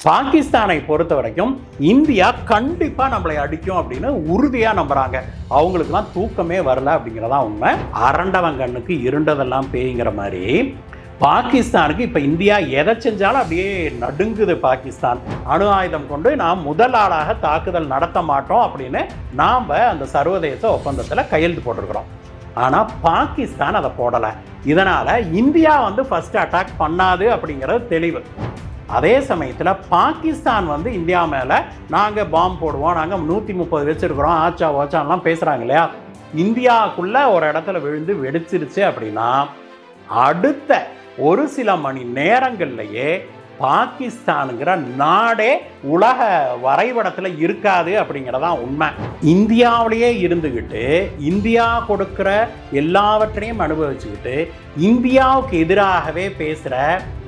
பாகிஸ்தானை பொறுத்த வரைக்கும் இந்தியா கண்டிப்பா நம்மளை அடிக்கும் அப்படின்னு உறுதியா நம்புறாங்க. அவங்களுக்குலாம் தூக்கமே வரல அப்படிங்கிறதா உண்மை. அரண்டவன் கண்ணுக்கு இருண்டதெல்லாம் பேய்ங்கிற மாதிரி பாகிஸ்தானுக்கு இப்ப இந்தியா எதை செஞ்சாலும் அப்படியே நடுங்குது. பாகிஸ்தான் அணு ஆயுதம் கொண்டு நாம் முதல் ஆளாக தாக்குதல் நடத்த மாட்டோம் அப்படின்னு நாம அந்த சர்வதேச ஒப்பந்தத்தில் கையெழுத்து போட்டிருக்கிறோம். ஆனா பாகிஸ்தான் அதை போடலை. இதனால இந்தியா ஃபர்ஸ்ட் அட்டாக் பண்ணாது அப்படிங்கிறது தெளிவு. அதே சமயத்தில் பாகிஸ்தான் இந்தியா மேலே நாங்கள் பாம்பு போடுவோம், நாங்கள் 130 வச்சுருக்கிறோம், ஆச்சா ஓச்சான்லாம் பேசுகிறாங்க இல்லையா. இந்தியாவுக்குள்ளே ஒரு இடத்துல விழுந்து வெடிச்சிருச்சு அப்படின்னா அடுத்த ஒரு சில மணி நேரங்கள்லையே பாகிஸ்தானுங்கிற நாடே உலக வரைபடத்தில் இருக்காது அப்படிங்கிறதான் உண்மை. இந்தியாவிலேயே இருந்துக்கிட்டு இந்தியா கொடுக்குற எல்லாவற்றையும் அனுபவிச்சுக்கிட்டு இந்தியாவுக்கு எதிராகவே பேசுகிற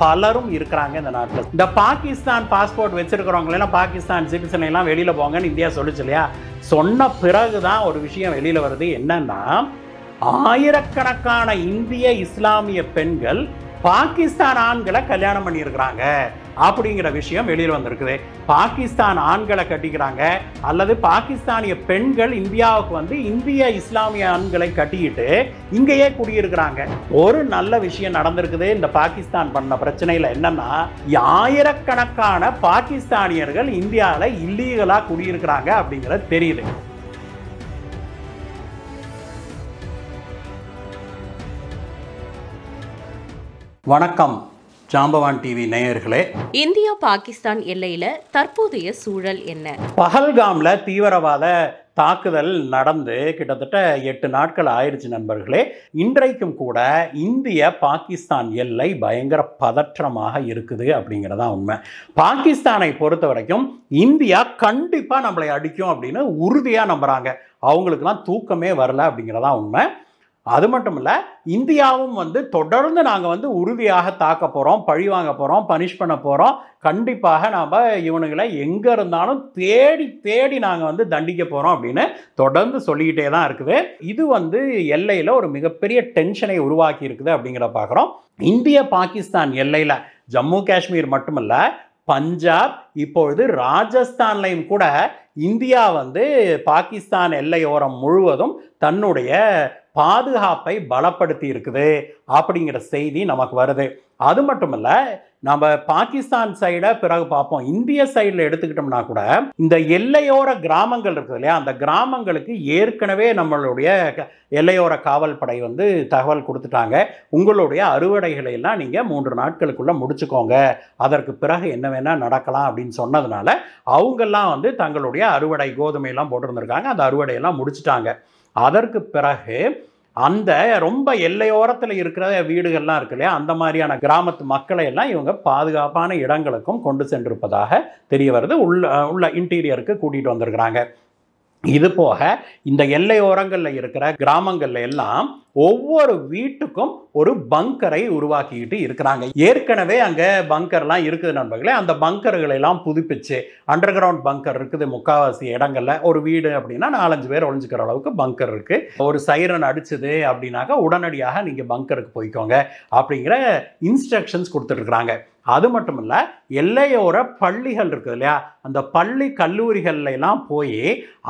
பலரும் இருக்கிறாங்க இந்த நாட்டில். இந்த பாகிஸ்தான் பாஸ்போர்ட் வச்சிருக்கிறவங்களெல்லாம் பாகிஸ்தான் சிட்டிசன் எல்லாம் வெளியில் போங்கன்னு இந்தியா சொல்லிச்சு இல்லையா. சொன்ன பிறகுதான் ஒரு விஷயம் வெளியில் வருது. என்னன்னா, ஆயிரக்கணக்கான இந்திய இஸ்லாமிய பெண்கள் பாகிஸ்தான் ஆண்களை கல்யாணம் பண்ணியிருக்கிறாங்க அப்படிங்கிற விஷயம் வெளியில் வந்திருக்குது. பாகிஸ்தான் ஆண்களை கட்டிக்கிறாங்க அல்லது பாகிஸ்தானிய பெண்கள் இந்தியாவுக்கு இந்திய இஸ்லாமிய ஆண்களை கட்டிக்கிட்டு இங்கேயே குடியிருக்கிறாங்க. ஒரு நல்ல விஷயம் நடந்திருக்குது இந்த பாகிஸ்தான் பண்ண பிரச்சனையில். என்னன்னா, ஆயிரக்கணக்கான பாகிஸ்தானியர்கள் இந்தியாவில் இல்லீகலா குடியிருக்கிறாங்க அப்படிங்கிறது தெரியுது. வணக்கம் ஜாம்பவான் டிவி நேயர்களே. இந்தியா பாகிஸ்தான் எல்லையில தற்போதைய சூழல் என்ன? பஹல்காம்ல தீவிரவாத தாக்குதல் நடந்து கிட்டத்தட்ட 8 நாட்கள் ஆயிடுச்சு நண்பர்களே. இன்றைக்கும் கூட இந்திய பாகிஸ்தான் எல்லை பயங்கர பதற்றமாக இருக்குது அப்படிங்கிறதா உண்மை. பாகிஸ்தானை பொறுத்த வரைக்கும் இந்தியா கண்டிப்பா நம்மளை அடிக்கும் அப்படின்னு உறுதியா நம்புறாங்க. அவங்களுக்குலாம் தூக்கமே வரல அப்படிங்கிறதா உண்மை. அது மட்டும் இல்லை, இந்தியாவும் தொடர்ந்து நாங்கள் உறுதியாக தாக்க போகிறோம், பழி வாங்க போகிறோம், பனிஷ் பண்ண போகிறோம். கண்டிப்பாக நாம் இவனுங்களை எங்கே இருந்தாலும் தேடி தேடி நாங்கள் தண்டிக்க போகிறோம் அப்படின்னு தொடர்ந்து சொல்லிக்கிட்டே தான் இருக்குது. இது எல்லையில் ஒரு மிகப்பெரிய டென்ஷனை உருவாக்கி இருக்குது அப்படிங்கிற பார்க்குறோம். இந்திய பாகிஸ்தான் எல்லையில் ஜம்மு காஷ்மீர் மட்டுமல்ல, பஞ்சாப், இப்பொழுது ராஜஸ்தான்லையும் கூட இந்தியா பாகிஸ்தான் எல்லையோரம் முழுவதும் தன்னுடைய பாதுகாப்பை பலப்படுத்தி இருக்குது அப்படிங்கிற செய்தி நமக்கு வருது. அது மட்டும் இல்ல, நம்ம பாகிஸ்தான் சைடை பிறகு பார்ப்போம். இந்திய சைடில் எடுத்துக்கிட்டோம்னா கூட இந்த எல்லையோர கிராமங்கள் இருக்குது இல்லையா, அந்த கிராமங்களுக்கு ஏற்கனவே நம்மளுடைய எல்லையோர காவல் படை தகவல் கொடுத்துட்டாங்க. உங்களுடைய அறுவடைகளை எல்லாம் நீங்கள் 3 நாட்களுக்குள்ளே முடிச்சுக்கோங்க, அதற்கு பிறகு என்ன வேணால் நடக்கலாம் அப்படின்னு சொன்னதுனால அவங்கெல்லாம் தங்களுடைய அறுவடை கோதுமையெல்லாம் போட்டிருந்திருக்காங்க. அந்த அறுவடையெல்லாம் முடிச்சுட்டாங்க. அதற்கு பிறகு அந்த ரொம்ப எல்லையோரத்தில் இருக்கிற வீடுகள்லாம் இருக்கு இல்லையா, அந்த மாதிரியான கிராமத்து மக்களை எல்லாம் இவங்க பாதுகாப்பான இடங்களுக்கும் கொண்டு சென்றிருப்பதாக தெரிய வருது. உள்ள இன்டீரியருக்கு கூட்டிகிட்டு வந்திருக்கிறாங்க. இது போக இந்த எல்லையோரங்களில் இருக்கிற கிராமங்கள்ல எல்லாம் ஒவ்வொரு வீட்டுக்கும் ஒரு பங்கரை உருவாக்கிக்கிட்டு இருக்கிறாங்க. ஏற்கனவே அங்கே பங்கர்லாம் இருக்குது நண்பர்களே. அந்த பங்கர்களை எல்லாம் புதுப்பிச்சு அண்டர் கிரவுண்ட் பங்கர் இருக்குது. முக்கால்வாசி இடங்கள்ல ஒரு வீடு அப்படின்னா 4-5 பேர் ஒழிஞ்சுக்கிற அளவுக்கு பங்கர் இருக்கு. ஒரு சைரன் அடிச்சுது அப்படின்னாக்கா உடனடியாக நீங்கள் பங்கருக்கு போய்க்கோங்க அப்படிங்கிற இன்ஸ்ட்ரக்ஷன்ஸ் கொடுத்துருக்குறாங்க. அது மட்டும் இல்லை, எல்லையோர பள்ளிகள் இருக்குது இல்லையா, அந்த பள்ளி கல்லூரிகள்ல எல்லாம் போய்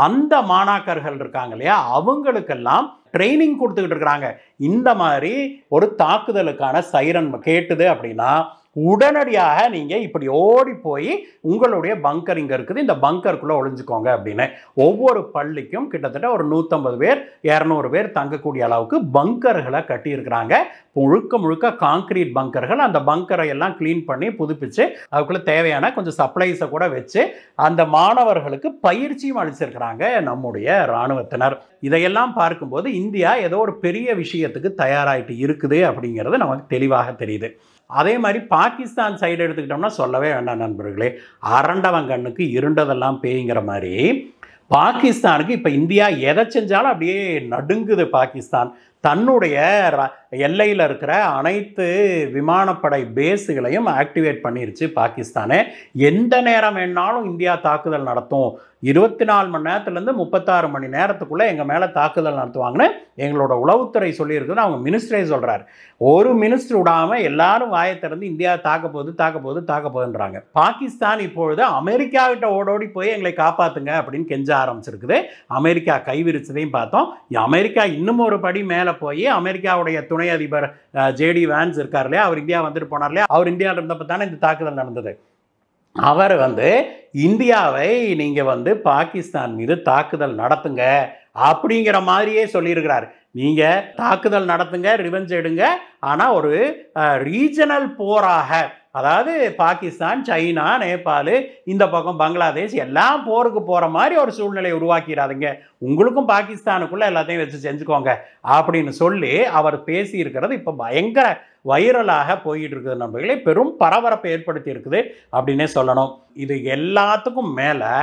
அந்த மாணாக்கர்கள் இருக்காங்க இல்லையா, அவங்களுக்கெல்லாம் ட்ரைனிங் கொடுத்துக்கிட்டு இருக்கிறாங்க. இந்த மாதிரி ஒரு தாக்குதலுக்கான சைரன் கேட்டுது அப்படின்னா உடனடியாக நீங்கள் இப்படி ஓடி போய் உங்களுடைய பங்கர் இங்கே இருக்குது, இந்த பங்கருக்குள்ளே ஒளிஞ்சுக்கோங்க அப்படின்னு. ஒவ்வொரு பள்ளிக்கும் கிட்டத்தட்ட ஒரு 150 பேர் 200 பேர் தங்கக்கூடிய அளவுக்கு பங்கர்களை கட்டியிருக்கிறாங்க. முழுக்க முழுக்க கான்கிரீட் பங்கர்கள். அந்த பங்கரை எல்லாம் க்ளீன் பண்ணி புதுப்பிச்சு அதுக்குள்ளே தேவையான கொஞ்சம் சப்ளைஸை கூட வச்சு அந்த மாணவர்களுக்கு பயிற்சியும் அளிச்சிருக்கிறாங்க நம்முடைய இராணுவத்தினர். இதையெல்லாம் பார்க்கும்போது இந்தியா ஏதோ ஒரு பெரிய விஷயத்துக்கு தயாராகிட்டு இருக்குது அப்படிங்கிறது நமக்கு தெளிவாக தெரியுது. அதே மாதிரி பாகிஸ்தான் சைடு எடுத்துக்கிட்டோம்னா சொல்லவே வேண்டாம் நண்பர்களே. அரண்டவன் கண்ணுக்கு இருண்டதெல்லாம் பேய்ங்கிற மாதிரி பாகிஸ்தானுக்கு இப்போ இந்தியா எதை செஞ்சாலும் அப்படியே நடுங்குது. பாகிஸ்தான் தன்னுடைய எல்லையில் இருக்கிற அனைத்து விமானப்படை பேஸுகளையும் ஆக்டிவேட் பண்ணிருச்சு. பாகிஸ்தானே எந்த நேரம் வேணாலும் இந்தியா தாக்குதல் நடத்தும், 24 மணி நேரத்துலேருந்து 36 மணி நேரத்துக்குள்ளே எங்கள் மேலே தாக்குதல் நடத்துவாங்கன்னு எங்களோட உளவுத்துறை சொல்லியிருக்குன்னு அவங்க மினிஸ்டரே சொல்கிறார். ஒரு மினிஸ்டர் விடாமல் எல்லாரும் வாயை திறந்து இந்தியா தாக்க போகுதுன்றாங்க. பாகிஸ்தான் இப்பொழுது அமெரிக்காவிட்ட ஓடோடி போய் எங்களை காப்பாற்றுங்க அப்படின்னு கெஞ்ச ஆரம்பிச்சிருக்குது. அமெரிக்கா கைவிரிச்சதையும் பார்த்தோம். அமெரிக்கா இன்னும் ஒரு படி மேலே போய் அமெரிக்காவுடைய துணை அதிபர் JD Vance இருக்கார் இல்லையா, அவர் இந்தியா வந்துட்டு போனார் இல்லையா, அவர் இந்தியாவில் இருந்தப்போ தானே இந்த தாக்குதல் நடந்தது. அவர் இந்தியாவை நீங்கள் பாகிஸ்தான் மீது தாக்குதல் நடத்துங்க அப்படிங்கிற மாதிரியே சொல்லியிருக்கிறார். நீங்கள் தாக்குதல் நடத்துங்க, ரிவெஞ்ச் எடுங்க, ஆனால் ஒரு ரீஜனல் போராக, அதாவது பாகிஸ்தான், சைனா, நேபாள், இந்த பக்கம் பங்களாதேஷ் எல்லாம் போருக்கு போகிற மாதிரி ஒரு சூழ்நிலையை உருவாக்கிறாதுங்க, உங்களுக்கும் பாகிஸ்தானுக்குள்ளே எல்லாத்தையும் வச்சு செஞ்சுக்கோங்க அப்படின்னு சொல்லி அவர் பேசியிருக்கிறது இப்போ பயங்கர வைரலாக போயிட்டு இருக்குது. நண்பர்களே, பெரும் பரபரப்பை ஏற்படுத்தி இருக்குது அப்படின்னே சொல்லணும். இது எல்லாத்துக்கும் மேலே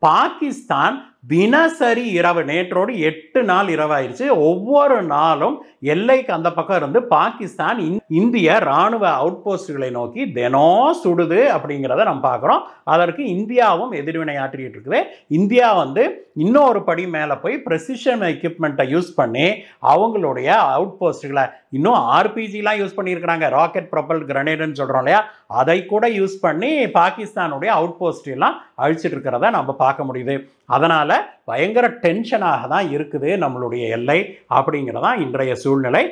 பாகிஸ்தான் தினசரி இரவு, நேற்றோடு 8 நாள் இரவாயிருச்சு, ஒவ்வொரு நாளும் எல்லைக்கு அந்த பக்கம் இருந்து பாகிஸ்தான் இந்திய இராணுவ அவுட் போஸ்டுகளை நோக்கி தினம் சுடுது அப்படிங்கிறத நம்ம பார்க்குறோம். அதற்கு இந்தியாவும் எதிர்வினை ஆற்றிட்டு இருக்குது. இந்தியா இன்னொரு படி மேலே போய் ப்ரெசிஷன் எக்யூப்மெண்ட்டை யூஸ் பண்ணி அவங்களுடைய அவுட் போஸ்டுகளை இன்னும் RPGலாம் யூஸ் பண்ணியிருக்கிறாங்க, ராக்கெட் ப்ரொபல் கிரனேடுன்னு சொல்கிறோம் இல்லையா, அதை கூட யூஸ் பண்ணி பாகிஸ்தானுடைய அவுட் போஸ்டெல்லாம் அழிச்சிட்டு இருக்கிறத நம்ம பார்க்க முடியுது. அதனால் பயங்கர டென்ஷனாக தான் இருக்குது நம்மளுடைய எல்லை அப்படிங்கிறதான் இன்றைய சூழ்நிலை.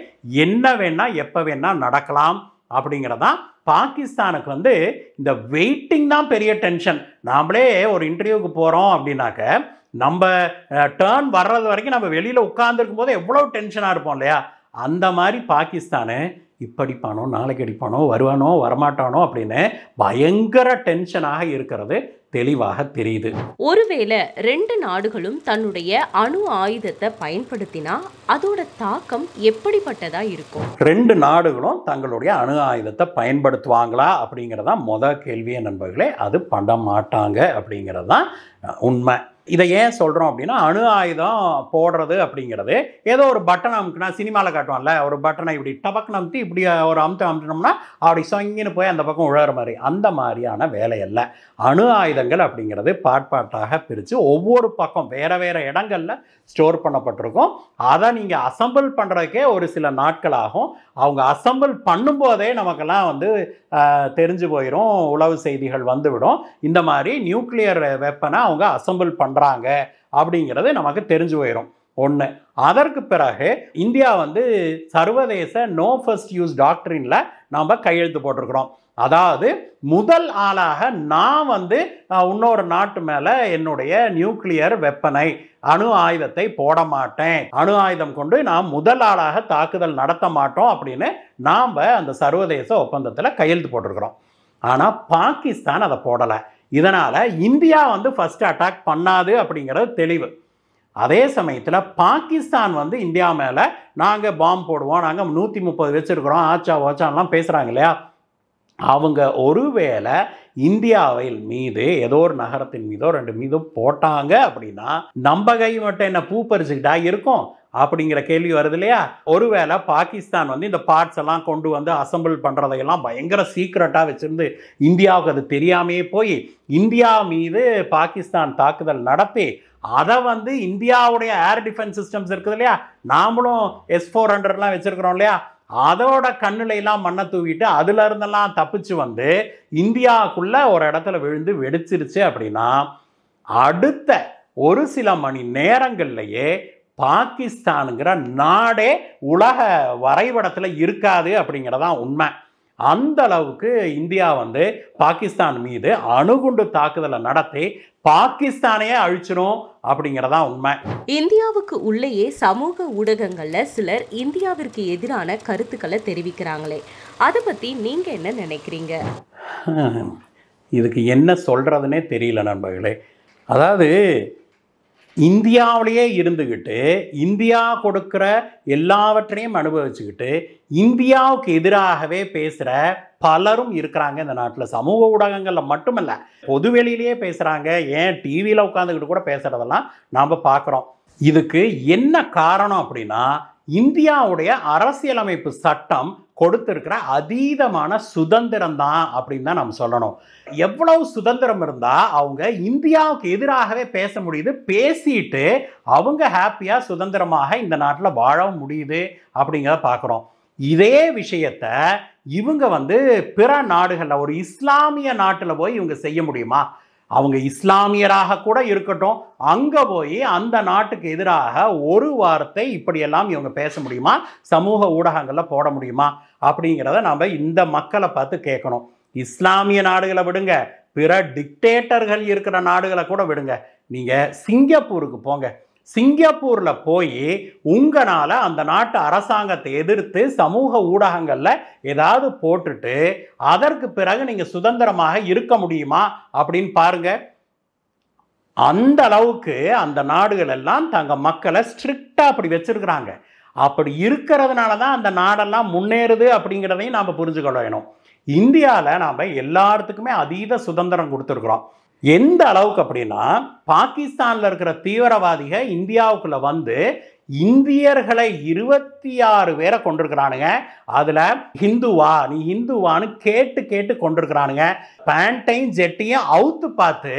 என்ன வேணால் எப்போ வேணால் நடக்கலாம் அப்படிங்கிறதான். பாகிஸ்தானுக்கு இந்த வெயிட்டிங் தான் பெரிய டென்ஷன். நாமளே ஒரு இன்டர்வியூக்கு போகிறோம் அப்படின்னாக்க நம்ம டேர்ன் வர்றது வரைக்கும் நம்ம வெளியில் உட்கார்ந்துருக்கும் போது எவ்வளோ டென்ஷனாக இருப்போம் இல்லையா, அந்த மாதிரி பாகிஸ்தானு இப்படிப்பானோ நாளைக்கு அடிப்பானோ வருவானோ வரமாட்டானோ அப்படின்னு பயங்கர டென்ஷனாக இருக்கிறது தெளிவாக தெரியுது. ஒருவேளை 2 நாடுகளும் தன்னுடைய அணு ஆயுதத்தை பயன்படுத்தினா அதோட தாக்கம் எப்படிப்பட்டதா இருக்கும்? 2 நாடுகளும் தங்களுடைய அணு ஆயுதத்தை பயன்படுத்துவாங்களா அப்படிங்கிறதான் முதல் கேள்வியே நண்பர்களே. அது பண்ண மாட்டாங்க அப்படிங்கிறது தான் உண்மை. இதை ஏன் சொல்கிறோம் அப்படின்னா, அணு ஆயுதம் போடுறது அப்படிங்கிறது ஏதோ ஒரு பட்டன் அமுக்குனா, சினிமாவில் காட்டுவான்ல, ஒரு பட்டனை இப்படி டபக்குன்னு அமுத்தி இப்படி ஒரு அமுத்தினோம்னா அப்படி சொங்கின்னு போய் அந்த பக்கம் உழற மாதிரி, அந்த மாதிரியான வேலை அல்ல. அணு ஆயுதங்கள் அப்படிங்கிறது பாட்டாக பிரித்து ஒவ்வொரு பக்கம் வேறு வேறு இடங்களில் ஸ்டோர் பண்ணப்பட்டிருக்கும். அதை நீங்கள் அசம்பிள் பண்ணுறதுக்கே ஒரு சில நாட்கள் ஆகும். அவங்க அசம்பிள் பண்ணும்போதே நமக்கெல்லாம் தெரிஞ்சு போயிடும், உளவு செய்திகள் வந்துவிடும், இந்த மாதிரி நியூக்ளியர் வெப்பனை அவங்க அசம்பிள் பண்ணுறாங்க அப்படிங்கிறது நமக்கு தெரிஞ்சு போயிடும். ஒன்று. அதற்கு பிறகு இந்தியா சர்வதேச நோ ஃபர்ஸ்ட் யூஸ் டாக்டரின்ல நாம் கையெழுத்து போட்டிருக்கிறோம். அதாவது முதல் ஆளாக நான் இன்னொரு நாட்டு மேலே என்னுடைய நியூக்ளியர் வெப்பனை, அணு ஆயுதத்தை போட மாட்டேன், அணு ஆயுதம் கொண்டு நாம் முதல் ஆளாக தாக்குதல் நடத்த மாட்டோம் அப்படின்னு நாம் அந்த சர்வதேச ஒப்பந்தத்தில் கையெழுத்து போட்டிருக்கிறோம். ஆனால் பாகிஸ்தான் அதை போடலை. இதனால் இந்தியா ஃபர்ஸ்ட் அட்டாக் பண்ணாது அப்படிங்கிறது தெளிவு. அதே சமயத்தில் பாகிஸ்தான் இந்தியா மேலே நாங்கள் பாம்பு போடுவோம், நாங்கள் 130 வச்சுருக்கிறோம், ஆச்சா ஓச்சான்லாம் பேசுகிறாங்க இல்லையா, அவங்க ஒருவேளை இந்தியாவில் மீது ஏதோ ஒரு நகரத்தின் மீதோ 2 மீதோ போட்டாங்க அப்படின்னா நம்ம கை மட்டும் என்ன பூ பறிச்சுக்கிட்டா இருக்கும் அப்படிங்கிற கேள்வி வருது இல்லையா. ஒருவேளை பாகிஸ்தான் இந்த பார்ட்ஸ் எல்லாம் கொண்டு அசம்பிள் பண்ணுறதையெல்லாம் பயங்கர சீக்ரெட்டாக வச்சுருந்து இந்தியாவுக்கு அது தெரியாமையே போய் இந்தியா மீது பாகிஸ்தான் தாக்குதல் நடத்தி அதை இந்தியாவுடைய ஏர் டிஃபென்ஸ் சிஸ்டம்ஸ் இருக்குது இல்லையா, நாமளும் S-400லாம் வச்சுருக்கிறோம் இல்லையா, அதோட கண்ணுலாம் மண்ணை தூவிட்டு அதுல இருந்தெல்லாம் தப்பிச்சு இந்தியாவுக்குள்ள ஒரு இடத்துல விழுந்து வெடிச்சிருச்சு அப்படின்னா அடுத்த ஒரு சில மணி நேரங்கள்லயே பாகிஸ்தானுங்கிற நாடே உலக வரைபடத்தில் இருக்காது அப்படிங்கிறதான் உண்மை. அந்த அளவுக்கு இந்தியா பாகிஸ்தான் மீது அணுகுண்டு தாக்குதலை நடத்தி பாகிஸ்தானையே அழிச்சிடும் அப்படிங்கிறதா உண்மை. இந்தியாவுக்கு உள்ளேயே சமூக ஊடகங்கள்ல சிலர் இந்தியாவிற்கு எதிரான கருத்துக்களை தெரிவிக்கிறாங்களே, அதை பத்தி நீங்க என்ன நினைக்கிறீங்க? இதுக்கு என்ன சொல்றதுன்னே தெரியல நண்பர்களே. அதாவது இந்தியாவிலேயே இருந்துக்கிட்டு இந்தியா கொடுக்குற எல்லாவற்றையும் அனுபவிச்சுக்கிட்டு இந்தியாவுக்கு எதிராகவே பேசுகிற பலரும் இருக்கிறாங்க இந்த நாட்டில். சமூக ஊடகங்களில் மட்டுமல்ல, பொதுவெளியிலேயே பேசுகிறாங்க, ஏன் டிவியில் உட்காந்துக்கிட்டு கூட பேசுகிறதெல்லாம் நாம் பார்க்குறோம். இதுக்கு என்ன காரணம் அப்படின்னா, இந்தியாவுடைய அரசியலமைப்பு சட்டம் கொடுத்திருக்கிற அதீதமான சுதந்திரம் தான் அப்படின்னு தான் நம்ம சொல்லணும். எவ்வளவு சுதந்திரம் இருந்தா அவங்க இந்தியாவுக்கு எதிராகவே பேச முடியுது, பேசிட்டு அவங்க ஹாப்பியா சுதந்திரமாக இந்த நாட்டில் வாழவும் முடியுது அப்படிங்கிறத பார்க்குறோம். இதே விஷயத்த இவங்க பிற நாடுகளில் ஒரு இஸ்லாமிய நாட்டில் போய் இவங்க செய்ய முடியுமா? அவங்க இஸ்லாமியராக கூட இருக்கட்டும், அங்கே போய் அந்த நாட்டுக்கு எதிராக ஒரு வார்த்தை இப்படியெல்லாம் இவங்க பேச முடியுமா? சமூக ஊடகங்களில் போட முடியுமா? அப்படிங்கிறத நம்ம இந்த மக்களை பார்த்து கேட்கணும். இஸ்லாமிய நாடுகளை விடுங்க, பிற டிக்டேட்டர்கள் இருக்கிற நாடுகளை கூட விடுங்க. நீங்கள் சிங்கப்பூருக்கு போங்க. சிங்கப்பூரில் போய் உங்களால் அந்த நாட்டு அரசாங்கத்தை எதிர்த்து சமூக ஊடகங்களில் ஏதாவது போட்டுட்டு அதற்கு பிறகு நீங்கள் சுதந்திரமாக இருக்க முடியுமா அப்படின்னு பாருங்க. அந்த அளவுக்கு அந்த நாடுகள் எல்லாம் தங்கள் மக்களை ஸ்ட்ரிக்டாக அப்படி வச்சிருக்கிறாங்க. அப்படி இருக்கிறதுனால தான் அந்த நாடெல்லாம் முன்னேறுது அப்படிங்கிறதையும் நாம் புரிஞ்சுக்கொள்ள வேணும். இந்தியாவில் நாம் எல்லாத்துக்குமே அதீத சுதந்திரம் கொடுத்துருக்குறோம். எந்த அளவுக்கு அப்படின்னா, பாகிஸ்தானில் இருக்கிற தீவிரவாதிகள் இந்தியாவுக்குள்ள இந்தியர்களை 26 பேரை கொண்டிருக்கிறானுங்க. அதில் ஹிந்துவா, நீ ஹிந்துவான்னு கேட்டு கேட்டு கொண்டிருக்கிறானுங்க. பேண்டையும் ஜெட்டியும் அவுத்து பார்த்து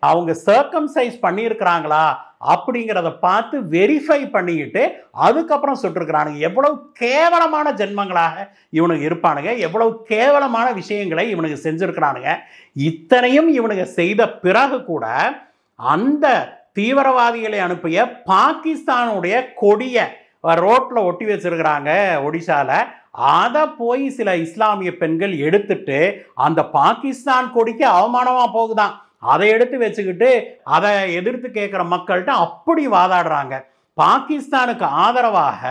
அவங்க சர்க்கம்சைஸ் பண்ணியிருக்கிறாங்களா அப்படிங்கிறத பார்த்து வெரிஃபை பண்ணிக்கிட்டு அதுக்கப்புறம் சுட்டிருக்கிறானுங்க. எவ்வளவு கேவலமான ஜென்மங்களாக இவனுக்கு இருப்பானுங்க, எவ்வளவு கேவலமான விஷயங்களை இவனுக்கு செஞ்சிருக்கிறானுங்க. இத்தனையும் இவனுக்கு செய்த பிறகு கூட அந்த தீவிரவாதிகளை அனுப்பிய பாகிஸ்தானுடைய கொடியை ரோட்டில் ஒட்டி வச்சிருக்கிறாங்க ஒடிசாவில். அதை போய் சில இஸ்லாமிய பெண்கள் எடுத்துட்டு அந்த பாகிஸ்தான் கொடிக்கு அவமானமாக போகுதான். அதை எடுத்து வச்சுக்கிட்டு அதை எதிர்த்து கேட்குற மக்கள்கிட்ட அப்படி வாதாடுறாங்க. பாகிஸ்தானுக்கு ஆதரவாக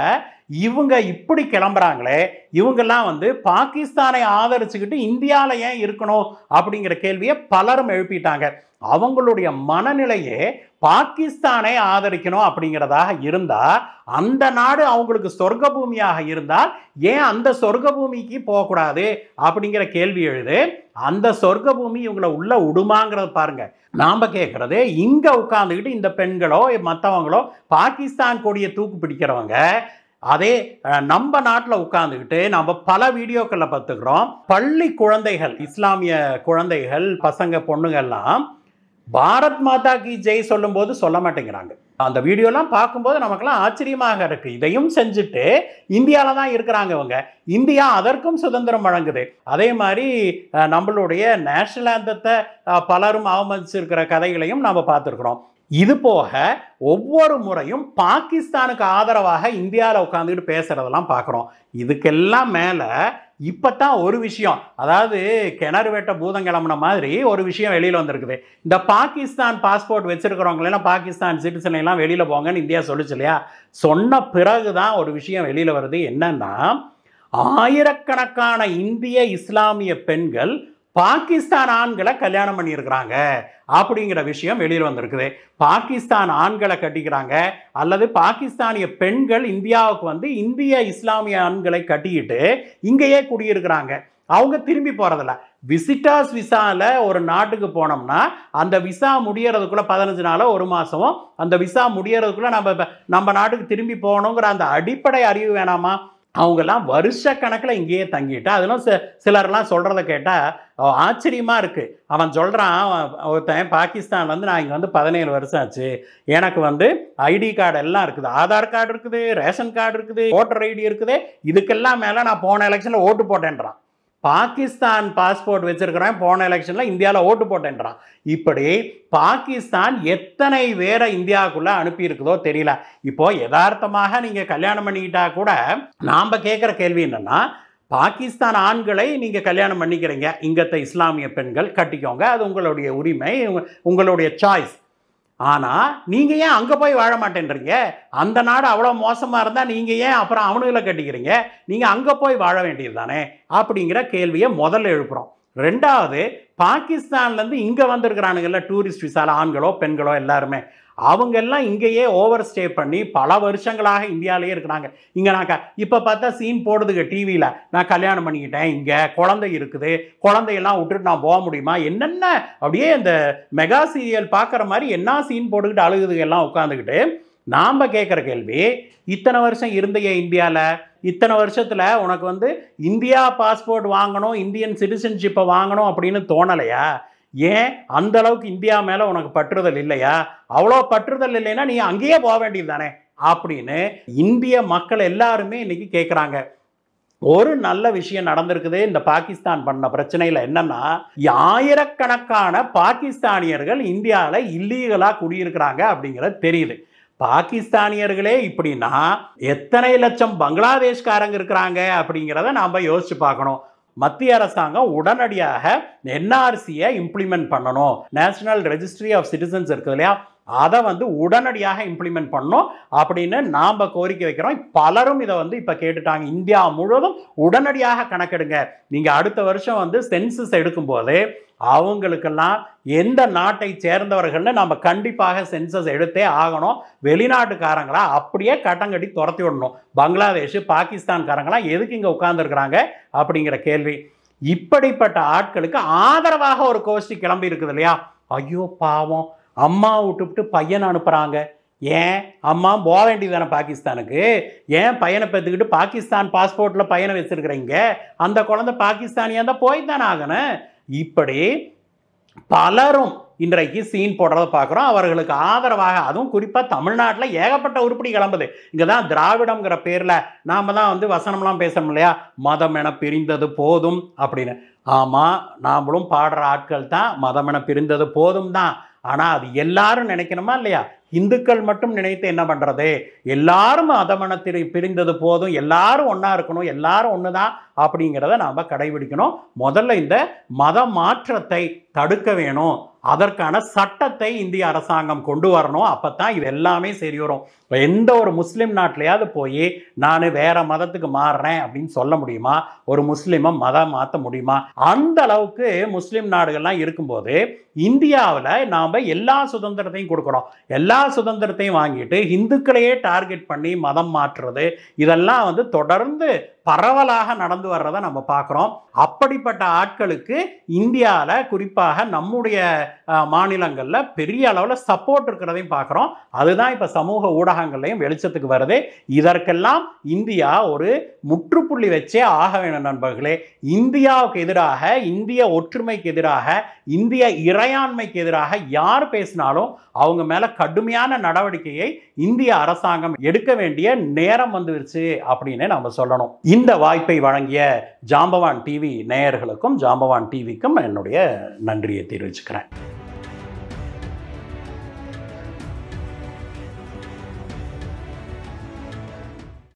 இவங்க இப்படி கிளம்புறாங்களே, இவங்கெல்லாம் பாகிஸ்தானை ஆதரிச்சுக்கிட்டு இந்தியாவில் ஏன் இருக்கணும் அப்படிங்கிற கேள்வியை பலரும் எழுப்பிட்டாங்க. அவங்களுடைய மனநிலையே பாகிஸ்தானை ஆதரிக்கணும் அப்படிங்கிறதாக இருந்தால், அந்த நாடு அவங்களுக்கு சொர்க்க பூமியாக இருந்தால் ஏன் அந்த சொர்க்க பூமிக்கு போகக்கூடாது அப்படிங்கிற கேள்வி எழுது. அந்த சொர்க்க பூமி இவங்களை உள்ள விடுமாங்கிறத பாருங்க. நாம கேட்கறது, இங்க உட்கார்ந்துக்கிட்டு இந்த பெண்களோ மற்றவங்களோ பாகிஸ்தான் கொடியை தூக்கு பிடிக்கிறவங்க அதே நம்ம நாட்டில் உட்கார்ந்துக்கிட்டு நம்ம பல வீடியோக்களில் பார்த்துக்கிறோம். பள்ளி குழந்தைகள், இஸ்லாமிய குழந்தைகள், பசங்க பொண்ணுங்கள்லாம் பாரத் மாதா கி ஜெய் சொல்லும் போது சொல்ல மாட்டேங்கிறாங்க. அந்த வீடியோலாம் பார்க்கும்போது நமக்கெல்லாம் ஆச்சரியமாக இருக்கு. இதையும் செஞ்சுட்டு இந்தியாவில் தான் இருக்கிறாங்க இவங்க. இந்தியா அதற்கும் சுதந்திரம் வழங்குது. அதே மாதிரி நம்மளுடைய நேஷனல் ஆந்தத்தை பலரும் அவமதிச்சிருக்கிற கதைகளையும் நாம் பார்த்துருக்குறோம். இது போக ஒவ்வொரு முறையும் பாகிஸ்தானுக்கு ஆதரவாக இந்தியாவில் உட்காந்துக்கிட்டு பேசுறதெல்லாம் பார்க்குறோம். இதுக்கெல்லாம் மேலே இப்போ தான் ஒரு விஷயம், அதாவது கிணறு வெட்ட பூதம் கிளம்புன மாதிரி ஒரு விஷயம் வெளியில் வந்திருக்குது. இந்த பாகிஸ்தான் பாஸ்போர்ட் வச்சிருக்கிறவங்களெல்லாம் பாகிஸ்தான் சிட்டிசன் எல்லாம் வெளியில் போங்கன்னு இந்தியா சொல்லிச்சு இல்லையா? சொன்ன பிறகு தான் ஒரு விஷயம் வெளியில் வருது. என்னன்னா, ஆயிரக்கணக்கான இந்திய இஸ்லாமிய பெண்கள் பாகிஸ்தான் ஆண்களை கல்யாணம் பண்ணியிருக்கிறாங்க அப்படிங்கிற விஷயம் வெளியில் வந்திருக்குது. பாகிஸ்தான் ஆண்களை கட்டிக்கிறாங்க, அல்லது பாகிஸ்தானிய பெண்கள் இந்தியாவுக்கு இந்திய இஸ்லாமிய ஆண்களை கட்டிக்கிட்டு இங்கேயே குடியிருக்கிறாங்க. அவங்க திரும்பி போகிறதில்ல. விசிட்டர்ஸ் விசாவில் ஒரு நாட்டுக்கு போனோம்னா அந்த விசா முடியறதுக்குள்ளே 15 நாளோ 1 மாதமோ அந்த விசா முடியறதுக்குள்ளே நம்ம நாட்டுக்கு திரும்பி போகணுங்கிற அந்த அடிப்படை அறிவு வேணாமா? அவங்கெல்லாம் வருஷ கணக்கில் இங்கேயே தங்கிட்டு, அதெல்லாம் சிலர்லாம் சொல்கிறத கேட்டால் ஆச்சரியமாக இருக்குது. அவன் சொல்கிறான், ஒருத்தன் பாகிஸ்தான்லேருந்து நான் இங்கே 17 வருஷம் ஆச்சு, எனக்கு ஐடி கார்டு எல்லாம் இருக்குது, ஆதார் கார்டு இருக்குது, ரேஷன் கார்டு இருக்குது, ஓட்டர் ஐடி இருக்குது, இதுக்கெல்லாம் மேலே நான் போன எலெக்ஷனில் ஓட்டு போட்டேன்றான். பாகிஸ்தான் பாஸ்போர்ட் வச்சிருக்கிறேன், போன எலெக்ஷனில் இந்தியாவில் ஓட்டு போட்டேன்றான். இப்படி பாகிஸ்தான் எத்தனை பேரை இந்தியாவுக்குள்ளே அனுப்பியிருக்குதோ தெரியல. இப்போது யதார்த்தமாக நீங்கள் கல்யாணம் பண்ணிக்கிட்டா கூட நாம் கேட்குற கேள்வி என்னென்னா, பாகிஸ்தான் ஆண்களை நீங்கள் கல்யாணம் பண்ணிக்கிறீங்க, இங்கத்த இஸ்லாமிய பெண்கள் கட்டிக்கோங்க, அது உங்களுடைய உரிமை, உங்களுடைய சாய்ஸ். ஆனால் நீங்கள் ஏன் அங்கே போய் வாழ மாட்டேன்றீங்க? அந்த நாடு அவ்வளோ மோசமாக இருந்தால் நீங்கள் ஏன் அப்புறம் அவனுங்களை கட்டிக்கிறீங்க? நீங்கள் அங்கே போய் வாழ வேண்டியது தானே அப்படிங்கிற கேள்வியை முதல்ல எழுப்புகிறோம். ரெண்டாவது, பாகிஸ்தான்லேருந்து இங்கே வந்திருக்கிறானுங்கள்ல டூரிஸ்ட் விசால ஆண்களோ பெண்களோ எல்லாருமே, அவங்க எல்லாம் இங்கேயே ஓவர் ஸ்டே பண்ணி பல வருஷங்களாக இந்தியாவிலேயே இருக்கிறாங்க. இங்கே நான் இப்போ பார்த்தா சீன் போடுதுங்க டிவியில், நான் கல்யாணம் பண்ணிக்கிட்டேன், இங்கே குழந்தை இருக்குது, குழந்தையெல்லாம் விட்டுட்டு நான் போக முடியுமா, என்னென்ன அப்படியே இந்த மெகா சீரியல் பார்க்குற மாதிரி என்ன சீன் போட்டுக்கிட்டு அழுகுதுங்க எல்லாம் உட்காந்துக்கிட்டு. நாம் கேட்குற கேள்வி, இத்தனை வருஷம் இருந்தைய இந்தியாவில், இத்தனை வருஷத்தில் உனக்கு வந்து இந்தியா பாஸ்போர்ட் வாங்கணும், இந்தியன் சிட்டிசன்ஷிப்பை வாங்கணும் அப்படின்னு தோணலையா? ஏன் அந்த அளவுக்கு இந்தியா மேலே உனக்கு பற்றுதல் இல்லையா? அவ்வளோ பற்றுதல் இல்லைன்னா நீ அங்கேயே போக வேண்டியது தானே அப்படின்னு இந்திய மக்கள் எல்லாருமே இன்னைக்கு கேட்குறாங்க. ஒரு நல்ல விஷயம் நடந்திருக்குது இந்த பாகிஸ்தான் பண்ண பிரச்சனையில். என்னன்னா, ஆயிரக்கணக்கான பாகிஸ்தானியர்கள் இந்தியாவில் இல்லீகலாக குடியிருக்கிறாங்க அப்படிங்கிறது தெரியுது. பாகிஸ்தானியர்களே இப்படின்னா எத்தனை லட்சம் பங்களாதேஷ்காரங்க இருக்கிறாங்க அப்படிங்கிறத நாம் யோசிச்சு பார்க்கணும். மத்திய அரசாங்கம் உடனடியாக என்ஆர்சியை இம்ப்ளிமெண்ட் பண்ணணும். நேஷனல் ரெஜிஸ்ட்ரி ஆஃப் சிட்டிசன்ஸ் இருக்குது இல்லையா, அதை வந்து உடனடியாக இம்ப்ளிமெண்ட் பண்ணணும் அப்படின்னு நாம் கோரிக்கை வைக்கிறோம். பலரும் இதை வந்து இப்போ கேட்டுட்டாங்க. இந்தியா முழுவதும் உடனடியாக கணக்கெடுங்க. நீங்கள் அடுத்த வருஷம் வந்து சென்சஸ் எடுக்கும்போது அவங்களுக்கெல்லாம் எந்த நாட்டை சேர்ந்தவர்கள்னு நம்ம கண்டிப்பாக சென்சஸ் எடுத்தே ஆகணும். வெளிநாட்டுக்காரங்களா அப்படியே கட்டங்கட்டி துரத்தி விடணும். பங்களாதேஷ், பாகிஸ்தான்காரங்களாம் எதுக்கு இங்கே உட்கார்ந்துருக்கிறாங்க அப்படிங்கிற கேள்வி. இப்படிப்பட்ட ஆட்களுக்கு ஆதரவாக ஒரு கோஷ்டி கிளம்பி இருக்குது இல்லையா, ஐயோ பாவம், அம்மா விட்டுவிட்டு பையனை அனுப்புகிறாங்க. ஏன் அம்மா போக வேண்டியதானே பாகிஸ்தானுக்கு? ஏன் பையனை பெற்றுக்கிட்டு பாகிஸ்தான் பாஸ்போர்ட்டில் பையனை வச்சுருக்கிறீங்க? அந்த குழந்தை பாகிஸ்தானியாக தான் போய் தானே ஆகணும். இப்படி பலரும் இன்றைக்கு சீன் போடுறத பார்க்குறோம். அவர்களுக்கு ஆதரவாக, அதுவும் குறிப்பாக தமிழ்நாட்டில் ஏகப்பட்ட உருப்படி கிளம்புது. இங்கே தான் திராவிடம்ங்கிற பேரில் நாம் தான் வந்து வசனம்லாம் பேசணும் இல்லையா, மதம் என பிரிந்தது போதும் அப்படின்னு. ஆமாம், நாமளும் பாடுற ஆட்கள் தான் மதம் என பிரிந்தது போதும் தான். ஆனால் அது எல்லாரும் நினைக்கணுமா இல்லையா? இந்துக்கள் மட்டும் நினைத்து என்ன பண்ணுறது? எல்லாரும் மதமனத்தில் பிரிந்தது போதும், எல்லாரும் ஒன்றா இருக்கணும், எல்லாரும் ஒன்று தான் அப்படிங்கிறத நாம் கடைபிடிக்கணும். முதல்ல இந்த மத மாற்றத்தை தடுக்க வேணும். அதற்கான சட்டத்தை இந்திய அரசாங்கம் கொண்டு வரணும். அப்போ தான் இது எல்லாமே சரி வரும். எந்த ஒரு முஸ்லீம் நாட்டிலையாவது போய் நான் வேற மதத்துக்கு மாறுறேன் அப்படின்னு சொல்ல முடியுமா? ஒரு முஸ்லீமை மதம் மாற்ற முடியுமா? அந்த அளவுக்கு முஸ்லீம் நாடுகள்லாம் இருக்கும்போது இந்தியாவில் நாம் எல்லா சுதந்திரத்தையும் கொடுக்குறோம். எல்லா சுதந்திரத்தையும் வாங்கிட்டு இந்துக்களையே டார்கெட் பண்ணி மதம் மாற்றுறது, இதெல்லாம் வந்து தொடர்ந்து பரவலாக நடந்து வர்றதை நம்ம பார்க்குறோம். அப்படிப்பட்ட ஆட்களுக்கு இந்தியாவில், குறிப்பாக நம்முடைய மாநிலங்களில் பெரிய அளவில் சப்போர்ட் இருக்கிறதையும் பார்க்குறோம். அதுதான் இப்போ சமூக ஊடகங்கள்லையும் வெளிச்சத்துக்கு வருது. இதற்கெல்லாம் இந்தியா ஒரு முற்றுப்புள்ளி வச்சே ஆக வேணும் நண்பர்களே. இந்தியாவுக்கு எதிராக, இந்திய ஒற்றுமைக்கு எதிராக, இந்திய இறையாண்மைக்கு எதிராக யார் பேசினாலும் அவங்க மேலே கடுமையான நடவடிக்கையை இந்திய அரசாங்கம் எடுக்க வேண்டிய நேரம் வந்துருச்சு அப்படின்னு நம்ம சொல்லணும். இந்த வாய்ப்பை வழங்கிய ஜாம்பவான் டிவி நேயர்களுக்கும் ஜாம்பவான் டிவிக்கும் என்னுடைய நன்றியை தெரிவிச்சுக்கிறேன்.